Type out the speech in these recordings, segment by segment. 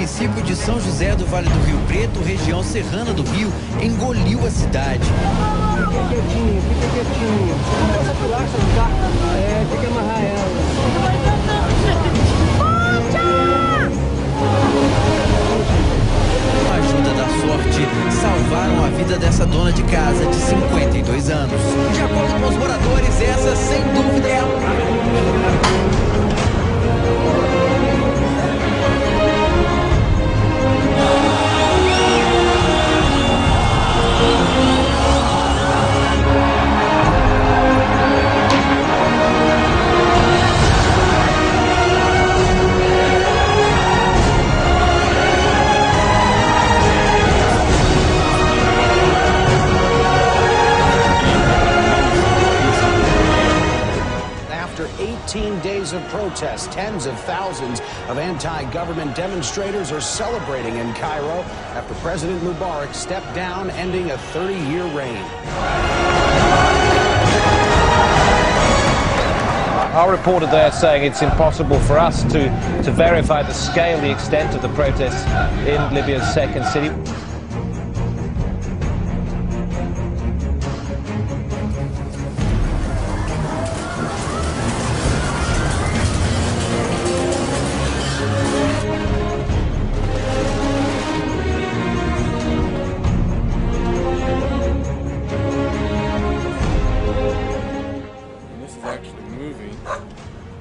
município de São José do Vale do Rio Preto, região serrana do Rio, engoliu a cidade. Fica quietinho, fica quietinho. Essa pilastra não tá? Tem que amarrar ela. Com a ajuda da sorte, salvaram a vida dessa dona de casa de 52 anos. De acordo com os moradores, essa sem dúvida é a... After 18 days of protests, tens of thousands of anti-government demonstrators are celebrating in Cairo after President Mubarak stepped down, ending a 30-year reign. Our reporter there saying it's impossible for us to verify the scale, the extent of the protests in Libya's second city.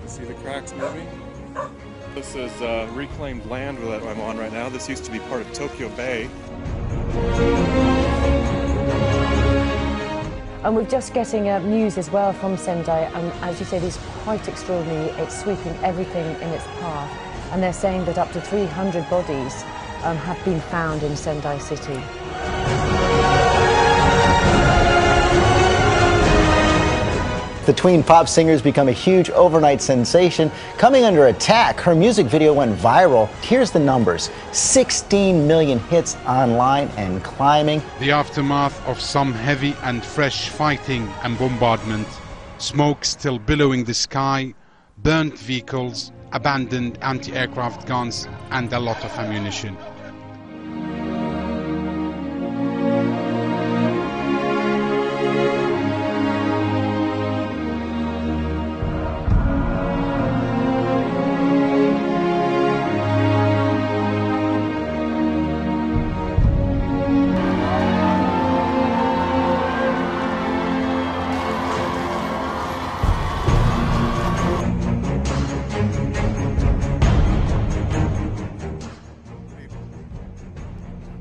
See the cracks moving? This is reclaimed land that I'm on right now. This used to be part of Tokyo Bay. And we're just getting news as well from Sendai, and as you said, it's quite extraordinary. It's sweeping everything in its path, and they're saying that up to 300 bodies have been found in Sendai city. The tween pop singer's become a huge overnight sensation, coming under attack. Her music video went viral. Here's the numbers: 16 million hits online and climbing. The aftermath of some heavy and fresh fighting and bombardment, smoke still billowing the sky, burnt vehicles, abandoned anti-aircraft guns, and a lot of ammunition.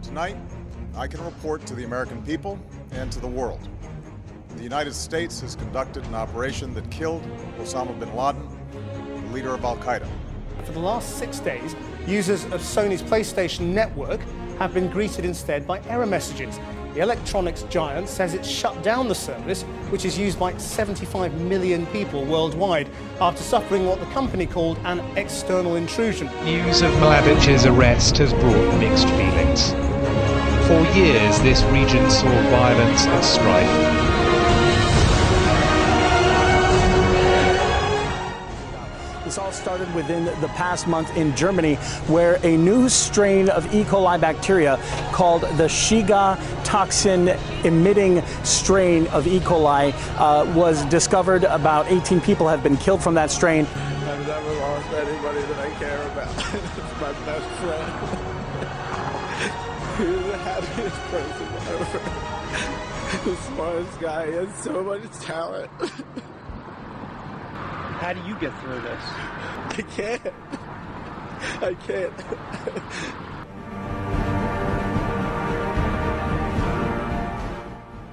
Tonight, I can report to the American people and to the world. The United States has conducted an operation that killed Osama bin Laden, the leader of Al-Qaeda. For the last 6 days, users of Sony's PlayStation network have been greeted instead by error messages. The electronics giant says it's shut down the service, which is used by 75 million people worldwide, after suffering what the company called an external intrusion. News of Mladic's arrest has brought mixed feelings. For years, this region saw violence and strife. This all started within the past month in Germany, where a new strain of E-Coli bacteria called the Shiga toxin-emitting strain of E-Coli was discovered. About 18 people have been killed from that strain. I've never lost anybody that I care about. It's my best friend. He's the happiest person ever. The smartest guy. He has so much talent. How do you get through this? I can't. I can't.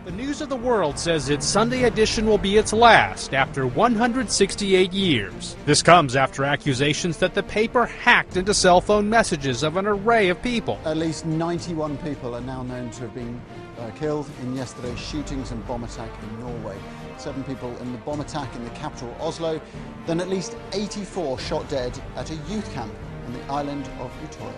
The News of the World says its Sunday edition will be its last after 168 years. This comes after accusations that the paper hacked into cell phone messages of an array of people. At least 91 people are now known to have been killed in yesterday's shootings and bomb attack in Norway. 7 people in the bomb attack in the capital Oslo, then at least 84 shot dead at a youth camp on the island of Utøya.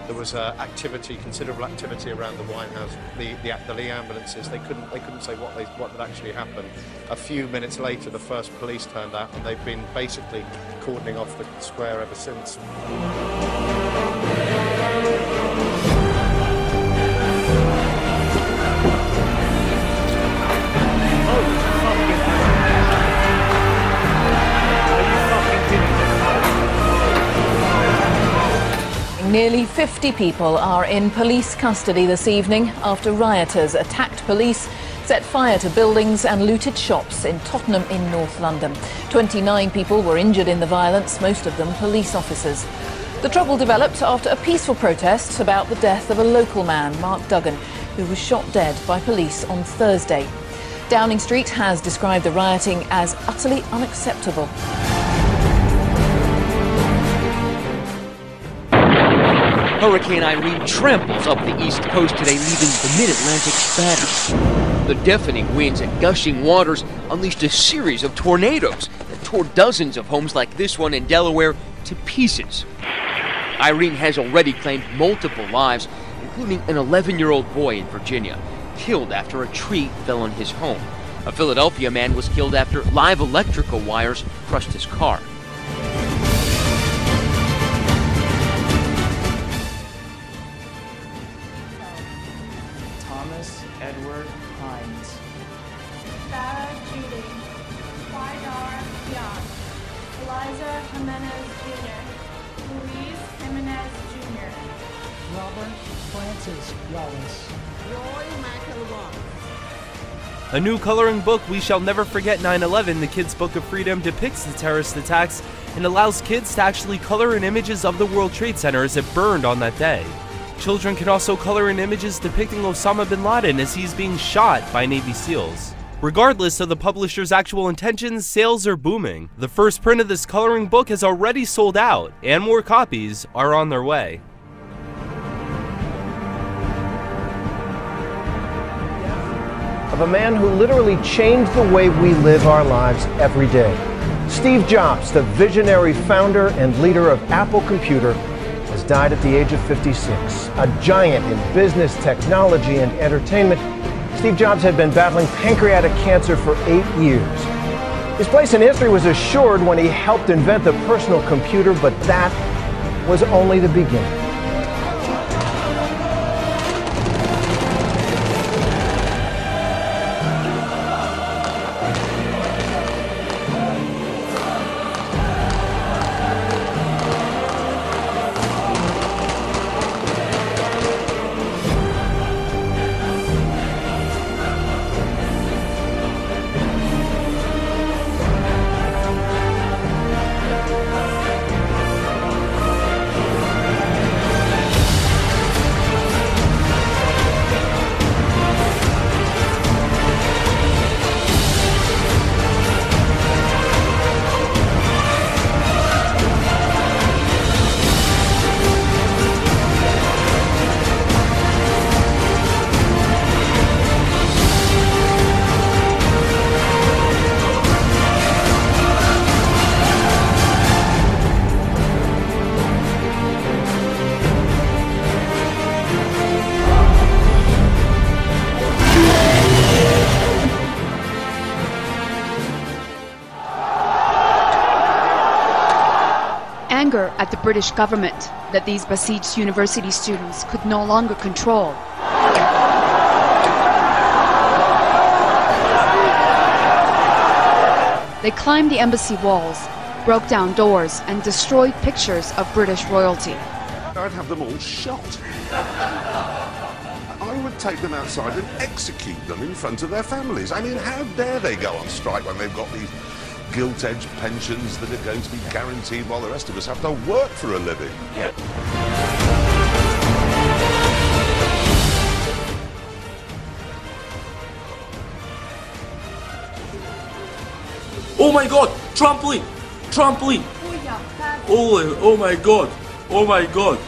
There was considerable activity around the Winehouse, the Lee ambulances. They couldn't say what had actually happened. A few minutes later, the first police turned up, and they've been basically cordoning off the square ever since. Nearly 50 people are in police custody this evening after rioters attacked police, set fire to buildings and looted shops in Tottenham in North London. 29 people were injured in the violence, most of them police officers. The trouble developed after a peaceful protest about the death of a local man, Mark Duggan, who was shot dead by police on Thursday. Downing Street has described the rioting as utterly unacceptable. Hurricane Irene tramples up the east coast today, leaving the mid-Atlantic battered. The deafening winds and gushing waters unleashed a series of tornadoes that tore dozens of homes like this one in Delaware to pieces. Irene has already claimed multiple lives, including an 11-year-old boy in Virginia, killed after a tree fell on his home. A Philadelphia man was killed after live electrical wires crushed his car. A new coloring book, We Shall Never Forget 9/11, the Kids' Book of Freedom, depicts the terrorist attacks and allows kids to actually color in images of the World Trade Center as it burned on that day. Children can also color in images depicting Osama bin Laden as he's being shot by Navy SEALs. Regardless of the publisher's actual intentions, sales are booming. The first print of this coloring book has already sold out, and more copies are on their way. Of a man who literally changed the way we live our lives every day. Steve Jobs, the visionary founder and leader of Apple Computer, has died at the age of 56. A giant in business, technology, and entertainment, Steve Jobs had been battling pancreatic cancer for 8 years. His place in history was assured when he helped invent the personal computer, but that was only the beginning. Anger at the British government that these besieged university students could no longer control. They climbed the embassy walls, broke down doors, and destroyed pictures of British royalty. I'd have them all shot. I would take them outside and execute them in front of their families. I mean, how dare they go on strike when they've got these gilt-edged pensions that are going to be guaranteed while the rest of us have to work for a living. Yeah. Oh my God! Trampoline! Trampoline! Oh my God! Oh my God!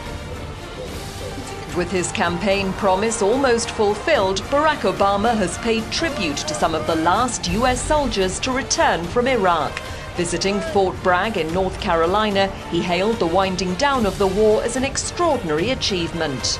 With his campaign promise almost fulfilled, Barack Obama has paid tribute to some of the last US soldiers to return from Iraq. Visiting Fort Bragg in North Carolina, he hailed the winding down of the war as an extraordinary achievement.